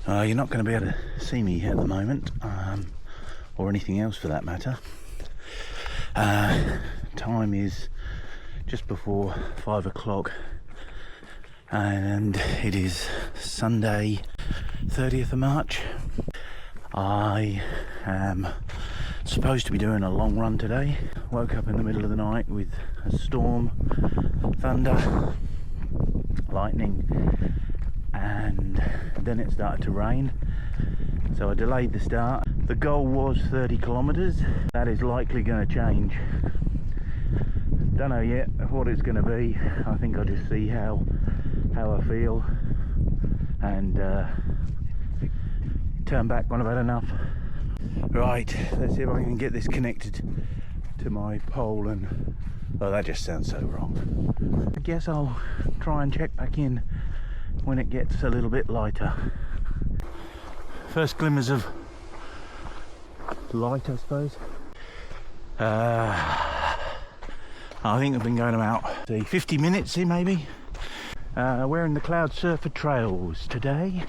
You're not going to be able to see me at the moment, or anything else for that matter. Time is just before 5 o'clock, and it is Sunday 30th of March. I am supposed to be doing a long run today. Woke up in the middle of the night with a storm, thunder, lightning, and then it started to rain, so I delayed the start. The goal was 30 kilometers. That is likely going to change. Don't know yet what it's going to be. I think I'll just see how I feel and turn back when I've had enough. Right, let's see if I can get this connected to my pole. And oh, that just sounds so wrong. I guess I'll try and check back in when it gets a little bit lighter. First glimmers of light, I suppose. I think I've been going about 50 minutes here maybe. Wearing the Cloudsurfer trails today,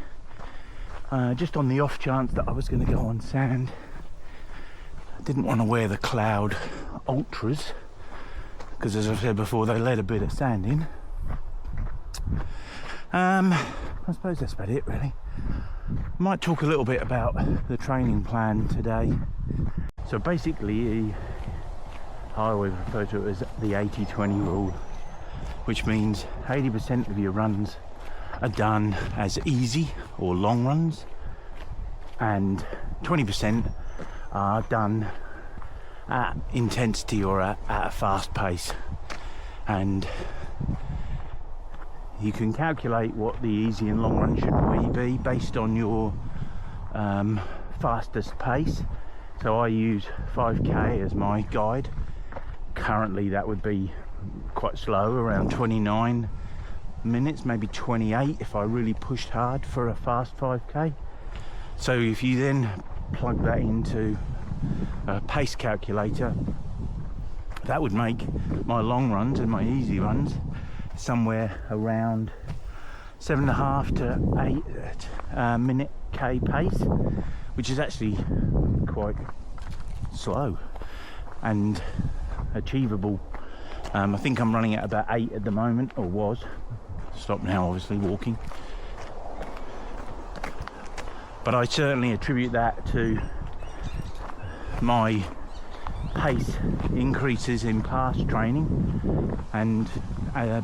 just on the off chance that I was going to go on sand. I didn't want to wear the Cloud Ultras because, as I've said before, they let a bit of sand in. I suppose that's about it really. I might talk a little bit about the training plan today. So basically, I always refer to it as the 80-20 rule, which means 80% of your runs are done as easy or long runs, and 20% are done at intensity or at a fast pace. And you can calculate what the easy and long run should be based on your fastest pace. So I use 5k as my guide. Currently that would be quite slow, around 29 minutes, maybe 28 if I really pushed hard for a fast 5k. So if you then plug that into a pace calculator, that would make my long runs and my easy runs somewhere around 7.5 to 8 minute k pace, which is actually quite slow and achievable. I think I'm running at about 8 at the moment, or was. Stop now, obviously, walking. But I certainly attribute that to my pace increases in past training, and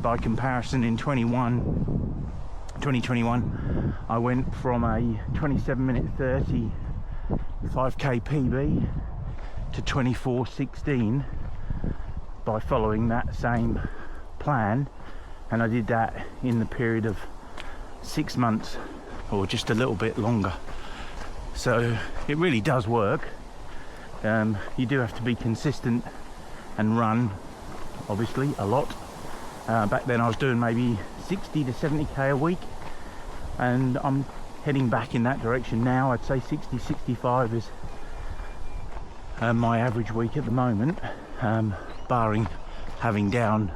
by comparison in 2021 I went from a 27-minute 30 5k PB to 24:16 by following that same plan, and I did that in the period of 6 months or just a little bit longer. So it really does work. You do have to be consistent and run, obviously, a lot. Back then I was doing maybe 60 to 70k a week, and I'm heading back in that direction now. I'd say 60-65 is my average week at the moment, barring having down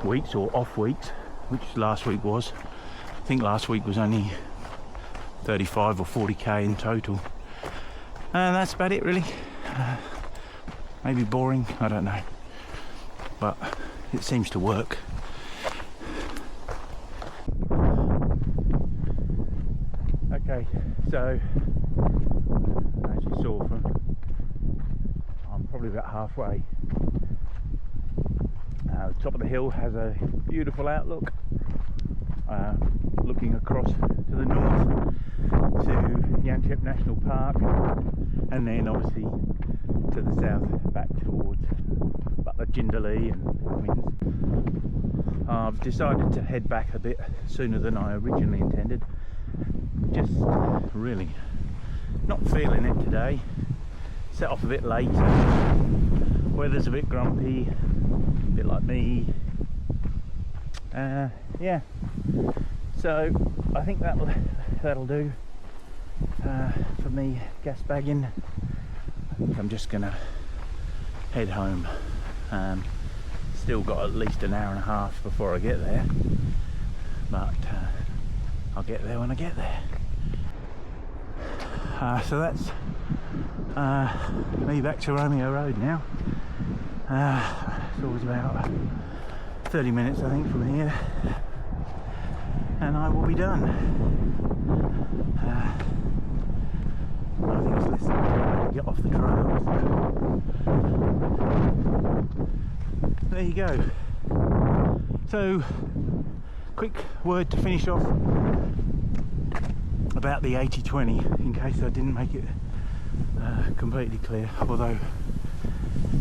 weeks or off weeks, which last week was. I think last week was only 35 or 40k in total, and that's about it really. Maybe boring, I don't know, but it seems to work. Okay, so as you saw, I'm probably about halfway. The top of the hill has a beautiful outlook, looking across to the north to Yanchep National Park, and then obviously to the south back towards Butler, Jindalee and Quins. I've decided to head back a bit sooner than I originally intended. Just really not feeling it today. Set off a bit late. Weather's a bit grumpy, a bit like me. Yeah. So I think that'll do for me gas bagging. I think I'm just gonna head home. Still got at least an hour and a half before I get there, but I'll get there when I get there. So that's me back to Romeo Road now. It's always about 30 minutes I think from here, and I will be done. I think it's less than an hour to get off the trail, so there you go. So quick word to finish off about the 80-20 in case I didn't make it completely clear, although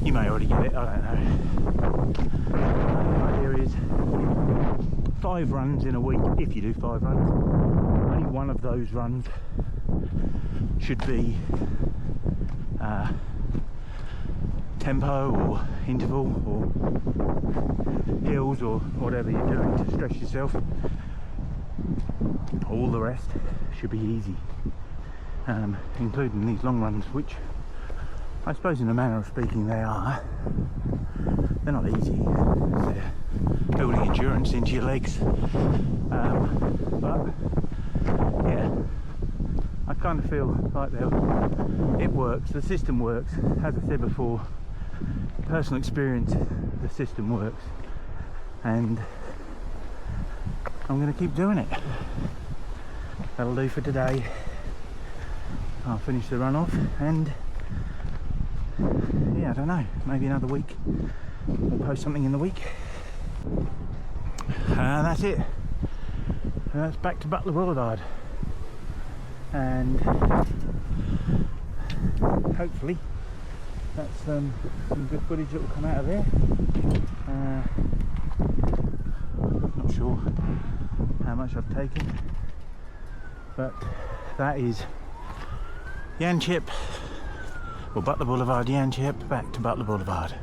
you may already get it, I don't know. The idea is 5 runs in a week. If you do 5 runs, only one of those runs should be tempo or interval or hills or whatever you're doing to stress yourself. All the rest should be easy, including these long runs, which I suppose in a manner of speaking they are. They're not easy, they're building endurance into your legs, but yeah, I kind of feel like it works, the system works. As I said before, personal experience, the system works, and I'm going to keep doing it. That'll do for today. I'll finish the run off, and yeah, I don't know, maybe another week we'll post something in the week. And that's it. And that's back to Butler Boulevard, and hopefully that's some good footage that will come out of there. Not sure how much I've taken, but that is Yanchep, or Butler Boulevard, Yanchep, back to Butler Boulevard.